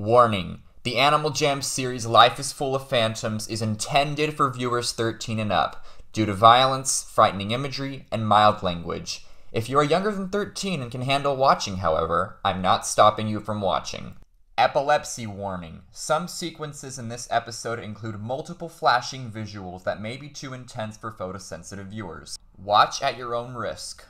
Warning. The Animal Jam series Life is Full of Phantoms is intended for viewers 13 and up, due to violence, frightening imagery, and mild language. If you are younger than 13 and can handle watching, however, I'm not stopping you from watching. Epilepsy warning. Some sequences in this episode include multiple flashing visuals that may be too intense for photosensitive viewers. Watch at your own risk.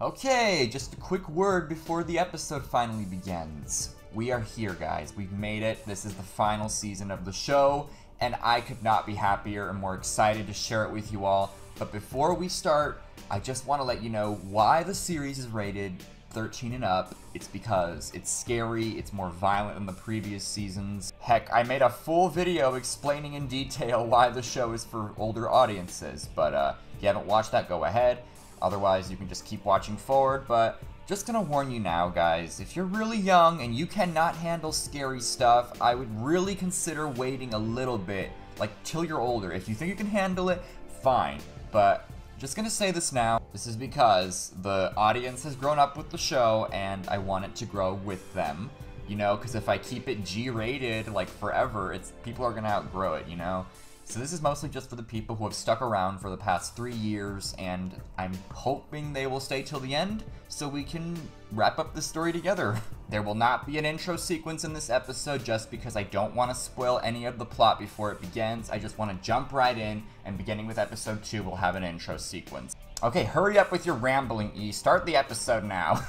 Okay, just a quick word before the episode finally begins. We are here, guys. We've made it. This is the final season of the show, and I could not be happier and more excited to share it with you all. But before we start, I just want to let you know why the series is rated 13 and up. It's because it's scary, it's more violent than the previous seasons. Heck, I made a full video explaining in detail why the show is for older audiences, but if you haven't watched that, go ahead. Otherwise, you can just keep watching forward, but just gonna warn you now, guys, if you're really young and you cannot handle scary stuff, I would really consider waiting a little bit, like till you're older. If you think you can handle it, fine, but just gonna say this now. This is because the audience has grown up with the show and I want it to grow with them, you know, because if I keep it G-rated like forever, people are gonna outgrow it, you know. So this is mostly just for the people who have stuck around for the past 3 years, and I'm hoping they will stay till the end so we can wrap up the story together. There will not be an intro sequence in this episode just because I don't want to spoil any of the plot before it begins. I just want to jump right in, and beginning with episode 2, we'll have an intro sequence. Okay, hurry up with your rambling, E. Start the episode now.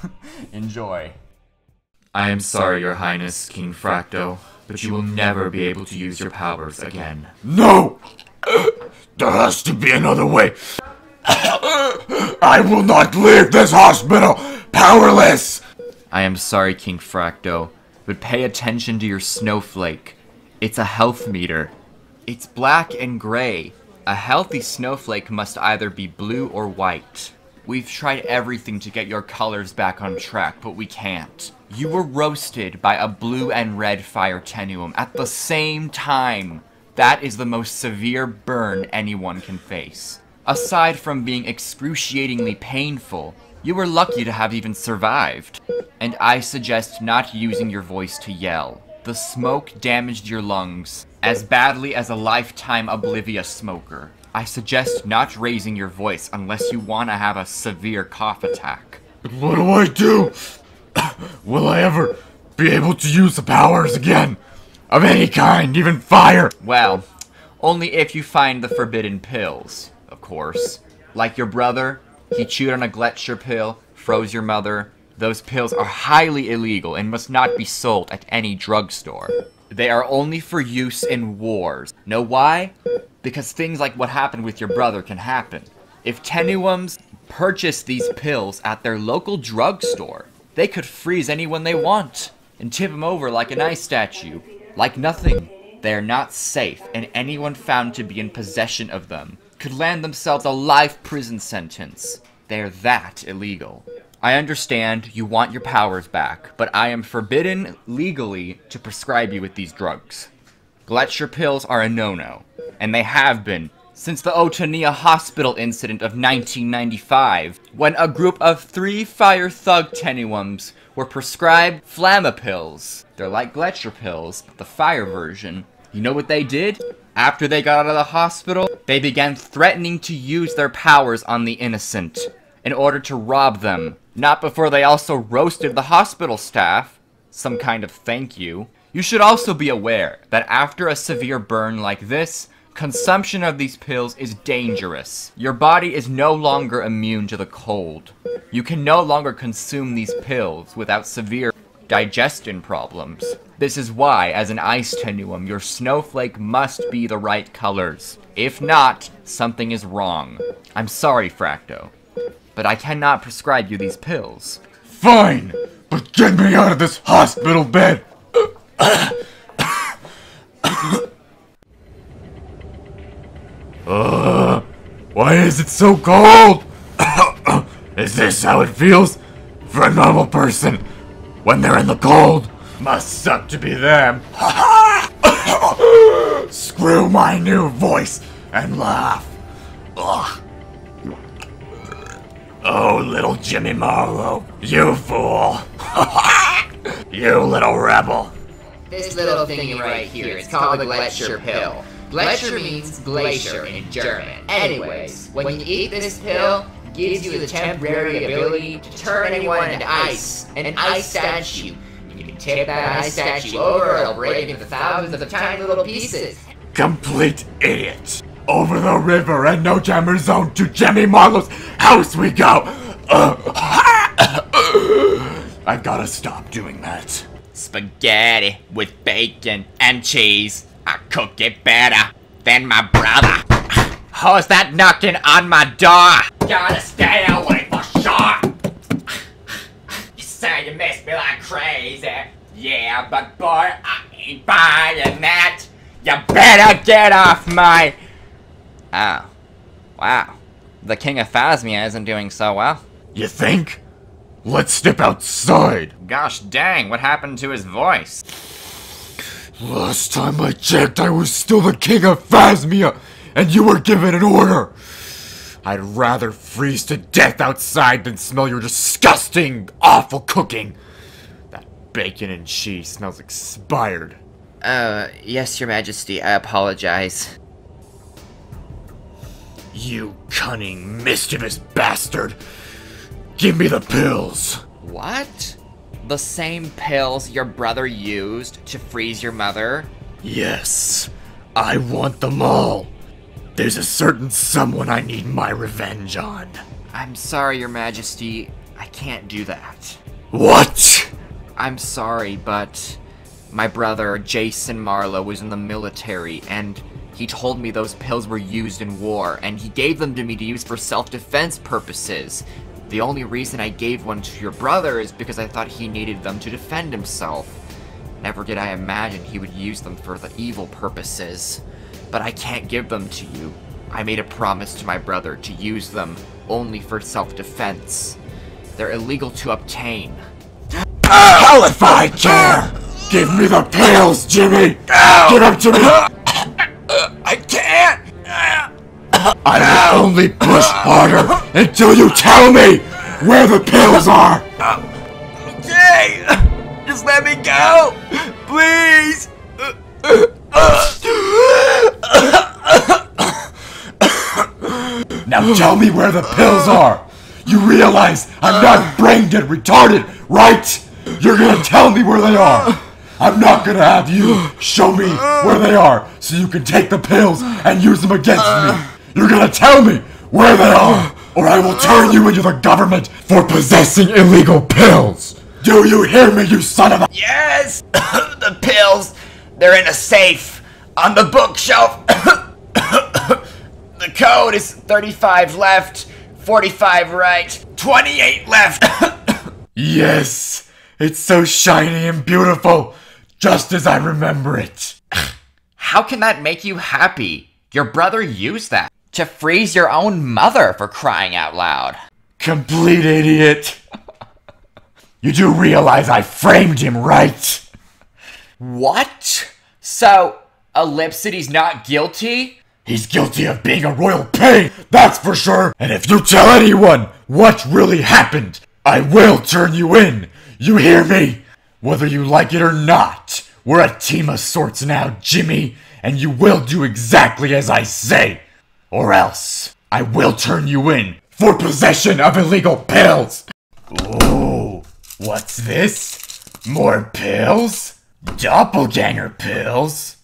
Enjoy. I am sorry, Your Highness, King Fracto, but you will never be able to use your powers again. No! There has to be another way. I will not leave this hospital powerless! I am sorry, King Fracto, but pay attention to your snowflake. It's a health meter. It's black and gray. A healthy snowflake must either be blue or white. We've tried everything to get your colors back on track, but we can't. You were roasted by a blue and red fire tenuum at the same time. That is the most severe burn anyone can face. Aside from being excruciatingly painful, you were lucky to have even survived. And I suggest not using your voice to yell. The smoke damaged your lungs as badly as a lifetime Oblivious smoker. I suggest not raising your voice unless you want to have a severe cough attack. But what do I do? Will I ever be able to use the powers again? Of any kind, even fire? Well, only if you find the forbidden pills, of course. Like your brother, he chewed on a Gletscher pill, froze your mother. Those pills are highly illegal and must not be sold at any drugstore. They are only for use in wars. Know why? Because things like what happened with your brother can happen. If Tenuums purchase these pills at their local drugstore, they could freeze anyone they want and tip them over like an ice statue. Like nothing. They are not safe, and anyone found to be in possession of them could land themselves a life prison sentence. They are that illegal. I understand you want your powers back, but I am forbidden legally to prescribe you with these drugs. Gletscher pills are a no-no, and they have been since the Otania Hospital incident of 1995, when a group of 3 fire thug tenuums were prescribed Flammapills. They're like Gletscher pills, but the fire version. You know what they did? After they got out of the hospital, they began threatening to use their powers on the innocent in order to rob them. Not before they also roasted the hospital staff. Some kind of thank you. You should also be aware that after a severe burn like this, consumption of these pills is dangerous. Your body is no longer immune to the cold. You can no longer consume these pills without severe digestion problems. This is why, as an ice tenuum, your snowflake must be the right colors. If not, something is wrong. I'm sorry, Fracto, but I cannot prescribe you these pills. Fine, but get me out of this hospital bed! Why is it so cold? Is this how it feels for a normal person when they're in the cold? Must suck to be them. Screw my new voice and laugh. Ugh. Oh, little Jimmy Marlowe, you fool. You little rebel. this little thingy right here. It's called the Gletscher pill. Gletscher means glacier in German. Anyways, when you eat this pill, it gives you the temporary ability to turn anyone into ice, an ice statue. You can tip that ice statue over, it'll break into thousands of tiny little pieces. Complete idiot. Over the river and No Jammer Zone to Jimmy Marlowe's house we go. I gotta stop doing that. Spaghetti with bacon and cheese. I cook it better than my brother. Who's that knocking on my door? Gotta stay away for sure. You say you miss me like crazy. Yeah, but boy, I ain't buying that. You better get off my... Oh. Wow. The King of Phasmia isn't doing so well. You think? Let's step outside. Gosh dang, what happened to his voice? Last time I checked, I was still the King of Phasmia, and you were given an order. I'd rather freeze to death outside than smell your disgusting, awful cooking. That bacon and cheese smells expired. Yes, Your Majesty, I apologize. You cunning, mischievous bastard. Give me the pills. What? The same pills your brother used to freeze your mother? Yes, I want them all. There's a certain someone I need my revenge on. I'm sorry, Your Majesty. I can't do that. What? I'm sorry, but my brother, Jason Marlowe, was in the military, and he told me those pills were used in war, and he gave them to me to use for self-defense purposes. The only reason I gave one to your brother is because I thought he needed them to defend himself. Never did I imagine he would use them for the evil purposes. But I can't give them to you. I made a promise to my brother to use them only for self-defense. They're illegal to obtain. Hell if I care! Give me the pills, Jimmy! Give them to me! I can't! I will only push harder until you tell me where the pills are! Okay! Just let me go! Please! Now tell me where the pills are! You realize I'm not brain dead retarded, right? You're gonna tell me where they are! I'm not gonna have you show me where they are so you can take the pills and use them against me! You're gonna tell me where they are, or I will turn you into the government for possessing illegal pills! Do you hear me, you son of a— Yes! The pills! They're in a safe! On the bookshelf! The code is 35 left, 45 right, 28 left! Yes! It's so shiny and beautiful, just as I remember it. How can that make you happy? Your brother used that to freeze your own mother, for crying out loud. Complete idiot. You do realize I framed him, right? What? So, Ellipsity's not guilty? He's guilty of being a royal pain, that's for sure. And if you tell anyone what really happened, I will turn you in. You hear me? Whether you like it or not, we're a team of sorts now, Jimmy, and you will do exactly as I say. Or else, I will turn you in for possession of illegal pills. Ooh, what's this? More pills? Doppelganger pills?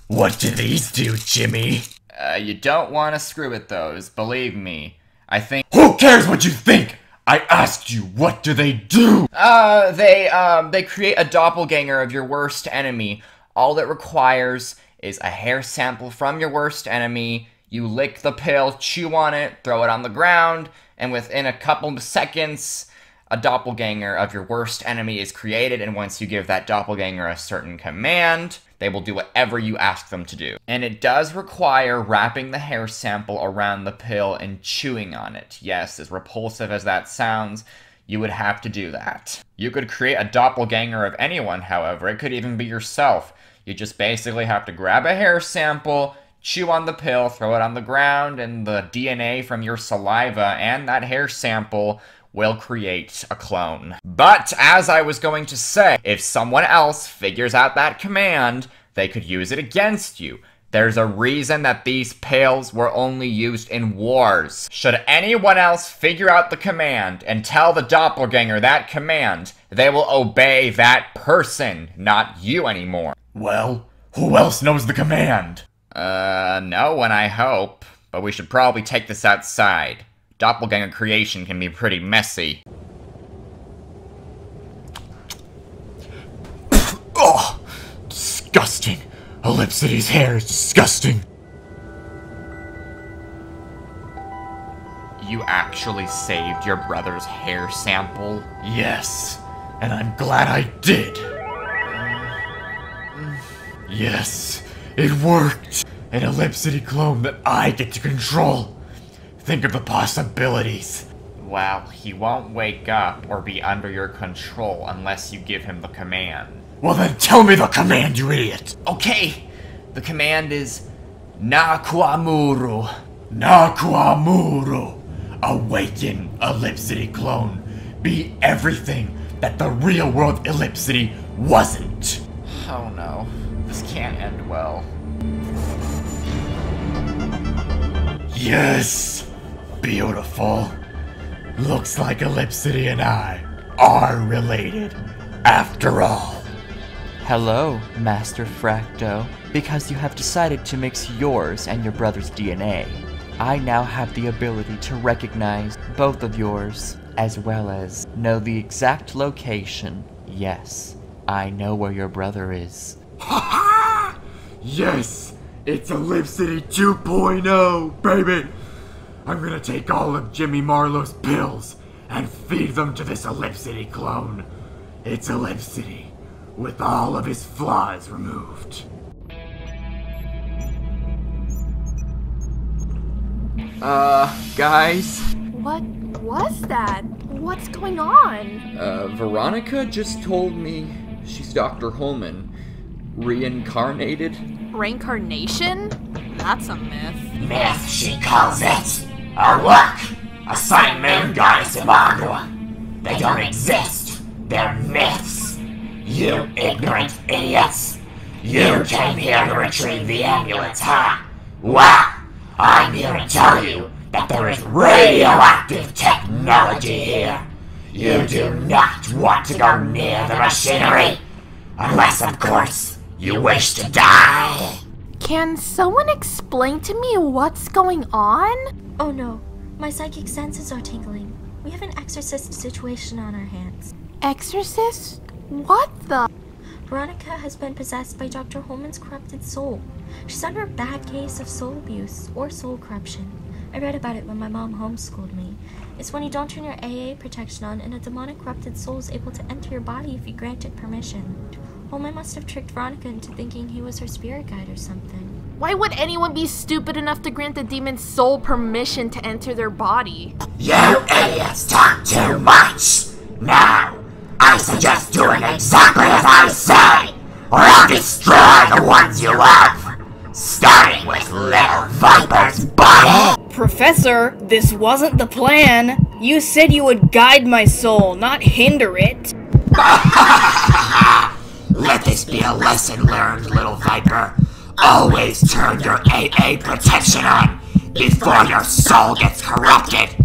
What do these do, Jimmy? You don't want to screw with those, believe me. I think— Who cares what you think? I asked you, what do they do? They create a doppelganger of your worst enemy. All it requires is a hair sample from your worst enemy. You lick the pill, chew on it, throw it on the ground, and within a couple of seconds, a doppelganger of your worst enemy is created, and once you give that doppelganger a certain command, they will do whatever you ask them to do. And it does require wrapping the hair sample around the pill and chewing on it. Yes, as repulsive as that sounds, you would have to do that. You could create a doppelganger of anyone, however. It could even be yourself. You just basically have to grab a hair sample, chew on the pill, throw it on the ground, and the DNA from your saliva and that hair sample will create a clone. But, as I was going to say, if someone else figures out that command, they could use it against you. There's a reason that these pills were only used in wars. Should anyone else figure out the command and tell the doppelganger that command, they will obey that person, not you anymore. Well, who else knows the command? No one, I hope. But we should probably take this outside. Doppelganger creation can be pretty messy. Oh, disgusting. Ellipsity's hair is disgusting. You actually saved your brother's hair sample? Yes, and I'm glad I did. Yes, it worked. An Ellipsity clone that I get to control. Think of the possibilities. Well, he won't wake up or be under your control unless you give him the command. Well then tell me the command, you idiot! Okay, the command is Nakuamuru. Nakuamuru. Awaken, Ellipsity clone. Be everything that the real world Ellipsity wasn't. Oh no, this can't end well. Yes, beautiful. Looks like Ellipsity and I are related, after all. Hello, Master Fracto. Because you have decided to mix yours and your brother's DNA, I now have the ability to recognize both of yours, as well as know the exact location. Yes, I know where your brother is. Ha ha! Yes, it's Ellipsity 2.0, baby! I'm gonna take all of Jimmy Marlowe's pills and feed them to this Ellipsity clone. It's Ellipsity, with all of his flaws removed. Guys? What was that? What's going on? Veronica just told me she's Dr. Holman. Reincarnated? Reincarnation? That's a myth. Myth, she calls it. Or look, a sun moon goddess of Agua. They don't exist. They're myths. You ignorant idiots. You came here to retrieve the amulets, huh? Well, I'm here to tell you that there is radioactive technology here. You do not want to go near the machinery. Unless, of course, you wish to die. Can someone explain to me what's going on? Oh no, my psychic senses are tingling. We have an exorcist situation on our hands. Exorcist? What the? Veronica has been possessed by Dr. Holman's corrupted soul. She's under a bad case of soul abuse or soul corruption. I read about it when my mom homeschooled me. It's when you don't turn your AA protection on and a demonic corrupted soul is able to enter your body if you grant it permission. Holman must have tricked Veronica into thinking he was her spirit guide or something. Why would anyone be stupid enough to grant the demon's soul permission to enter their body? You idiots talk too much! Now, I suggest doing exactly as I say, or I'll destroy the ones you love! Starting with Little Viper's body! Professor, this wasn't the plan. You said you would guide my soul, not hinder it. Let this be a lesson learned, Little Viper. Always turn your AA protection on before your soul gets corrupted.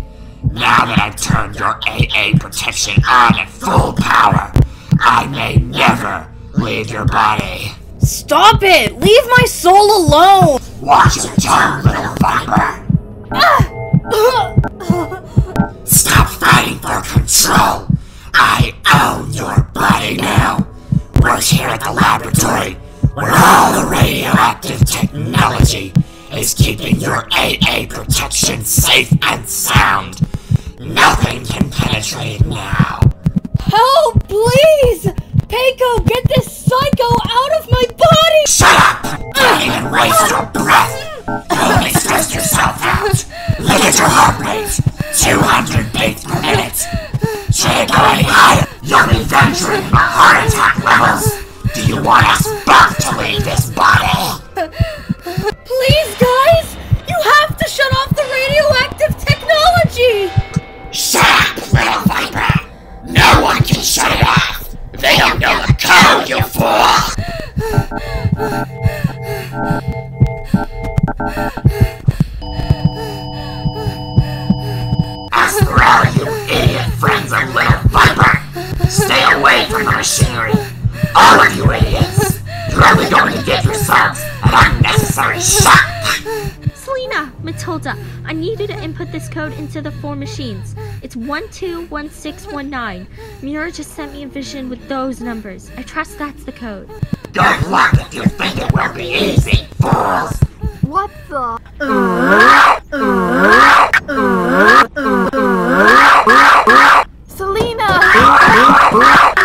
Now that I've turned your AA protection on at full power, I may never leave your body. Stop it! Leave my soul alone! Watch your tongue, Little Viper. Stop fighting for control. I own your body now. We're here at the laboratory, where all the radioactive technology is keeping your AA protection safe and sound. Nothing can penetrate it now. Help, please! Keiko, get this psycho out of my body! Shut up! Don't even waste your breath! You only stress yourself out. Look at your heart rate. 200 beats per minute. Should it go any higher, you'll be venturing the heart attack levels. Do you want us both to leave this body? Please, guys! You have to shut off the radioactive technology! Shut up, Little probably going to give yourselves an unnecessary shock. Selena, Matilda, I need you to input this code into the 4 machines. It's 121619. Mira just sent me a vision with those numbers. I trust that's the code. Good luck if you think it will be easy, fools. What the? Selena!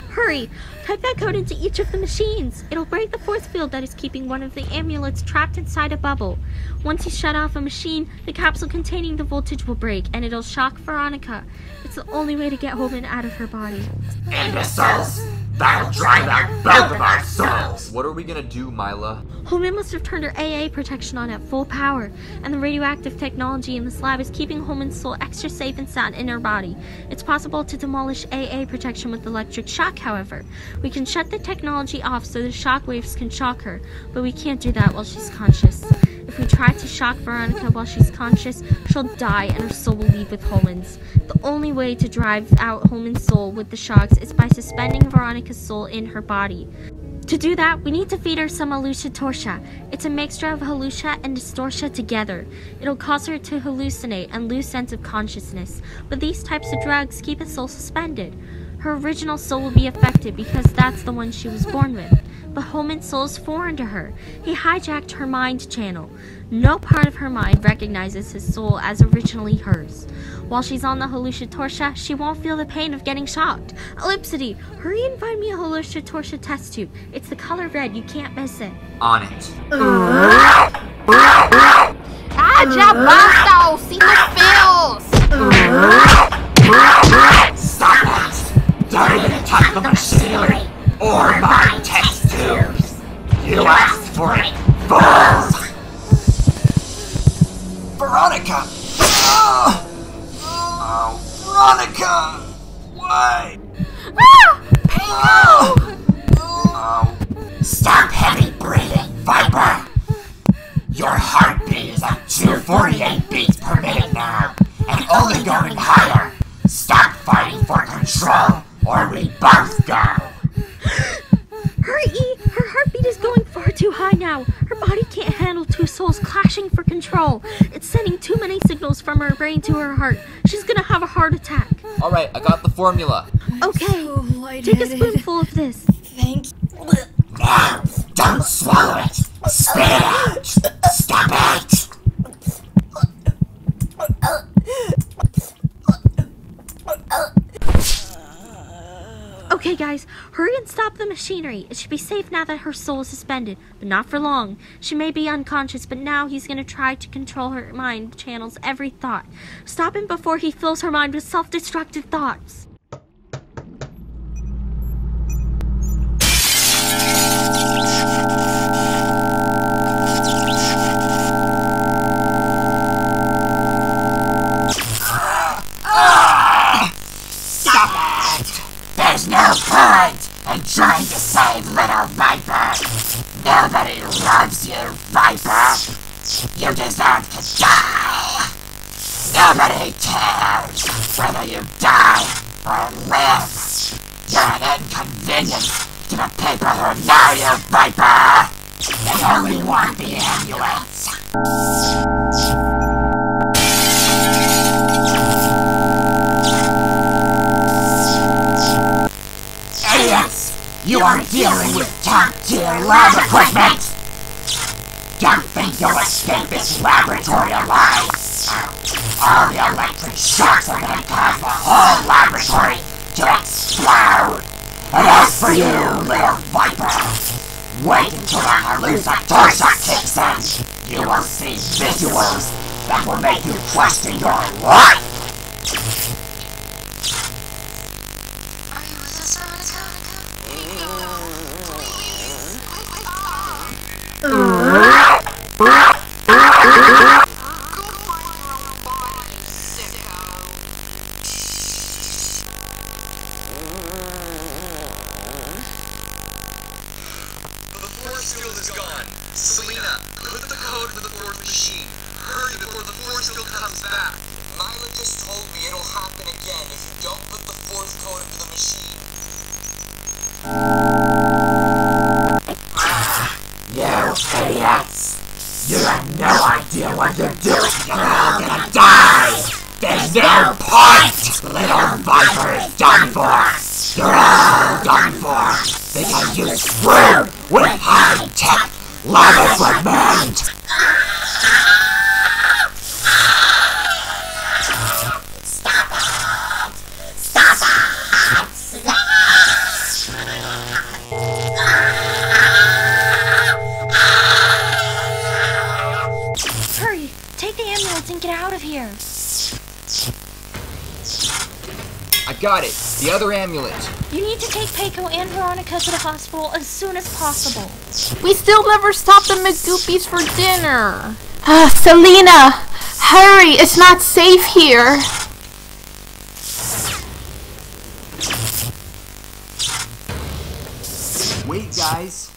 Hurry! Type that code into each of the machines. It'll break the force field that is keeping one of the amulets trapped inside a bubble. Once you shut off a machine, the capsule containing the voltage will break, and it'll shock Veronica. It's the only way to get Holman out of her body. Imbeciles! That'll drive out both of our souls! What are we gonna do, Mila? Holman must have turned her AA protection on at full power, and the radioactive technology in this lab is keeping Holman's soul extra safe and sound in her body. It's possible to demolish AA protection with electric shock, however. We can shut the technology off so the shock waves can shock her, but we can't do that while she's conscious. If we try to shock Veronica while she's conscious, she'll die and her soul will leave with Holman's. The only way to drive out Holman's soul with the shocks is by suspending Veronica's soul in her body. To do that, we need to feed her some Halusha Torsha. It's a mixture of Halusha and Distortia together. It'll cause her to hallucinate and lose sense of consciousness, but these types of drugs keep a soul suspended. Her original soul will be affected because that's the one she was born with. But Holman's soul is foreign to her. He hijacked her mind channel. No part of her mind recognizes his soul as originally hers. While she's on the Halusha Torsha, she won't feel the pain of getting shocked. Ellipsity, hurry and find me a Halusha Torsha test tube. It's the color red, you can't miss it. On it. Já basta, see the feels! Stop it! Don't even touch the machinery or my test tubes! You asked for it, fools! Veronica! Oh, Veronica! Why? Stop heavy breathing, Viper! Your heartbeat is at 248 beats per minute now, and only going higher. Stop fighting for control, or we both go! Hurry, E! Her heartbeat is going far too high now. Her body can't handle 2 souls clashing for control. It's sending too many signals from her brain to her heart. She's gonna have a heart attack. Alright, I got the formula. Okay, take a spoonful of this. Thank you. Now, don't swallow it! Spit it out! Stop it! Okay guys, hurry and stop the machinery. It should be safe now that her soul is suspended, but not for long. She may be unconscious, but now he's gonna try to control her mind channels every thought. Stop him before he fills her mind with self-destructive thoughts. There's no point in trying to save little Viper. Nobody loves you, Viper. You deserve to die. Nobody cares whether you die or live. You're an inconvenience to the people who know you, Viper. They only want the ambulance. You are dealing with top-tier lab equipment! Don't think you'll escape this laboratory alive! All the electric shocks are gonna cause the whole laboratory to explode! And as for you, little Viper, wait until the Halusha Torsha kicks in! You will see visuals that will make you question your life! Selena, put the code into the 4th machine. Hurry before the force field comes back. Mila just told me it'll happen again if you don't put the 4th code into the machine. idiots! You have no idea what you're doing! You're all gonna die! There's no point! Little Viper is done for! You're all done for! Because you screwed with high-tech lava equipment! Hurry! Take the ambulance and get out of here! I got it! The other ambulance! You need to take Peiko and Veronica to the hospital as soon as possible. We still never stopped the McGoopies for dinner. Selena! Hurry! It's not safe here! Wait, guys!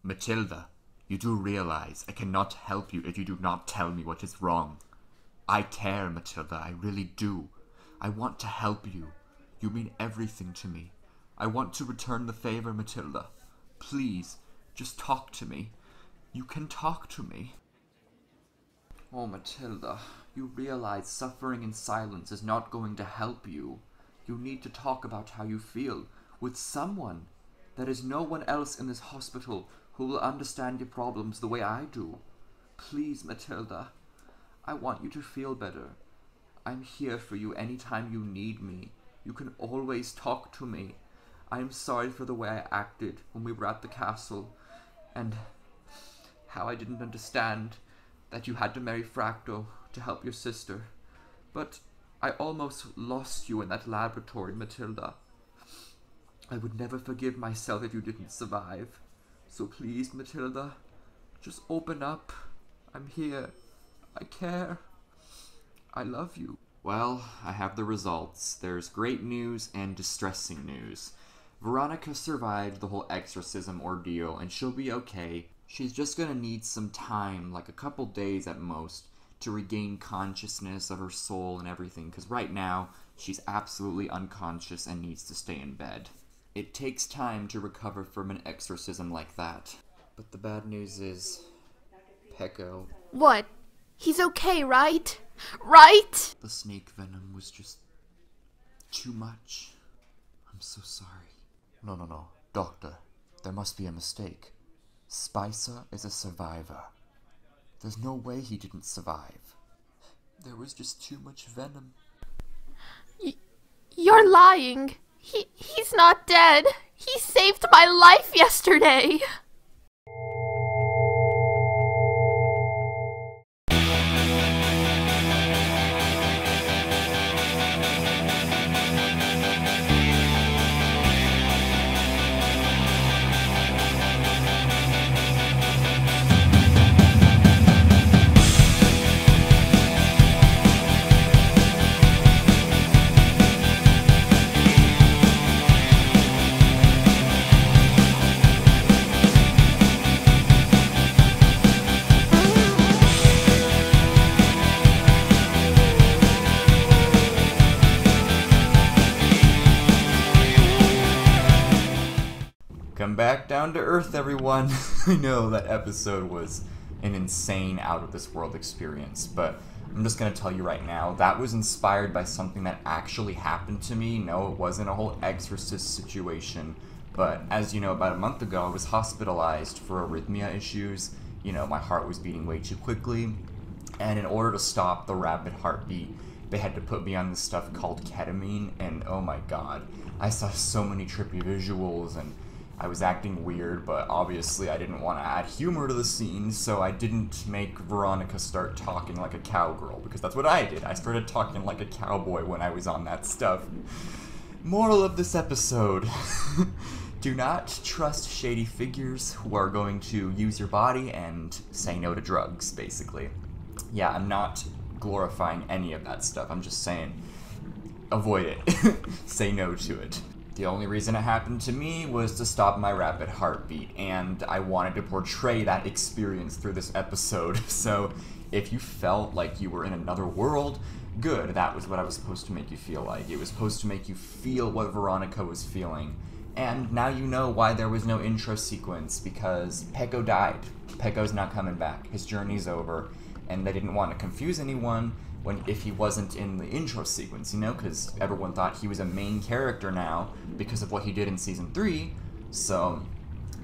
Matilda, you do realize I cannot help you if you do not tell me what is wrong. I care, Matilda, I really do. I want to help you. You mean everything to me. I want to return the favor, Matilda. Please, just talk to me. You can talk to me. Oh, Matilda, you realize suffering in silence is not going to help you. You need to talk about how you feel with someone. There is no one else in this hospital who will understand your problems the way I do. Please, Matilda, I want you to feel better. I'm here for you anytime you need me. You can always talk to me. I am sorry for the way I acted when we were at the castle, and how I didn't understand that you had to marry Fracto to help your sister. But I almost lost you in that laboratory, Matilda. I would never forgive myself if you didn't survive. So please, Matilda, just open up. I'm here. I care. I love you. Well, I have the results. There's great news and distressing news. Veronica survived the whole exorcism ordeal, and she'll be okay. She's just gonna need some time, like a couple days at most, to regain consciousness of her soul and everything, because right now, she's absolutely unconscious and needs to stay in bed. It takes time to recover from an exorcism like that. But the bad news is, Peiko. What? He's okay, right? Right? The snake venom was just too much. I'm so sorry. No. Doctor, there must be a mistake. Spicer is a survivor. There's no way he didn't survive. There was just too much venom. You're lying. He's not dead. He saved my life yesterday. Come back down to Earth, everyone. I know that episode was an insane, out-of-this-world experience, but I'm just gonna tell you right now, that was inspired by something that actually happened to me. No, it wasn't a whole exorcist situation, but as you know, about a month ago, I was hospitalized for arrhythmia issues. You know, my heart was beating way too quickly, and in order to stop the rapid heartbeat, they had to put me on this stuff called ketamine, and oh my god, I saw so many trippy visuals, and I was acting weird, but obviously I didn't want to add humor to the scene, so I didn't make Veronica start talking like a cowgirl, because that's what I did. I started talking like a cowboy when I was on that stuff. Moral of this episode, do not trust shady figures who are going to use your body and say no to drugs, basically. Yeah, I'm not glorifying any of that stuff, I'm just saying, avoid it. Say no to it. The only reason it happened to me was to stop my rapid heartbeat, and I wanted to portray that experience through this episode. So if you felt like you were in another world, good, that was what I was supposed to make you feel like. It was supposed to make you feel what Veronica was feeling, And now you know why there was no intro sequence, because Peko died. Peko's not coming back. His journey's over, and they didn't want to confuse anyone if he wasn't in the intro sequence, you know, because everyone thought he was a main character now because of what he did in Season 3, so,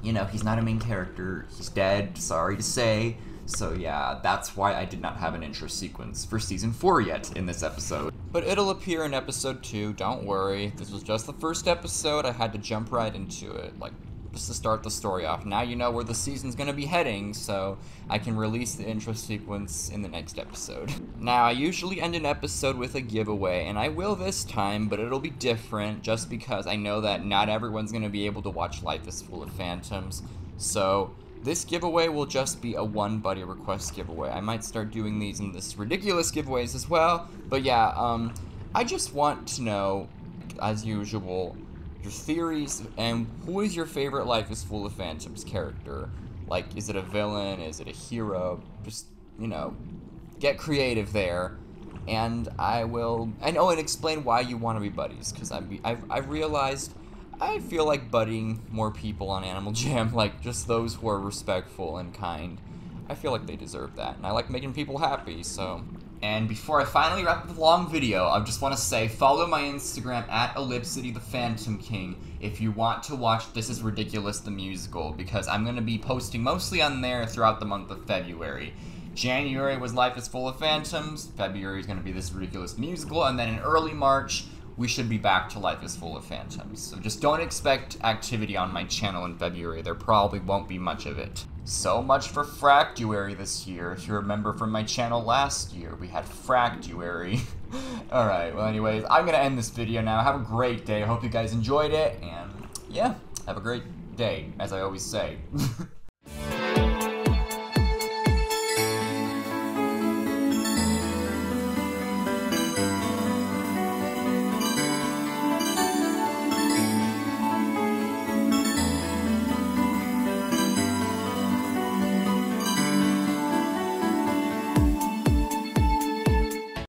you know, he's not a main character, he's dead, sorry to say. So yeah, that's why I did not have an intro sequence for Season 4 yet in this episode. But it'll appear in Episode 2, don't worry. This was just the first episode, I had to jump right into it, like, just to start the story off. Now you know where the season's gonna be heading, so I can release the intro sequence in the next episode. Now, I usually end an episode with a giveaway, and I will this time, but it'll be different, just because I know that not everyone's gonna be able to watch Life is Full of Phantoms, so this giveaway will just be a one buddy request giveaway. I might start doing these in this ridiculous giveaways as well, but yeah, I just want to know, as usual, your theories and who is your favorite Life is Full of Phantoms character. Like, is it a villain? Is it a hero? Just, you know, get creative there. And and explain why you want to be buddies, because I've realized I feel like buddying more people on Animal Jam, like just those who are respectful and kind. I feel like they deserve that, and I like making people happy, so. And before I finally wrap up the long video, I just want to say, follow my Instagram at Ellipsity the Phantom King if you want to watch This Is Ridiculous the Musical, because I'm going to be posting mostly on there throughout the month of February. January was Life is Full of Phantoms, February is going to be This Ridiculous Musical, and then in early March, we should be back to Life is Full of Phantoms. So just don't expect activity on my channel in February. There probably won't be much of it. So much for Fractuary this year. If you remember from my channel last year, we had Fractuary. Alright, well anyways, I'm gonna end this video now. Have a great day. I hope you guys enjoyed it, and yeah, have a great day, as I always say.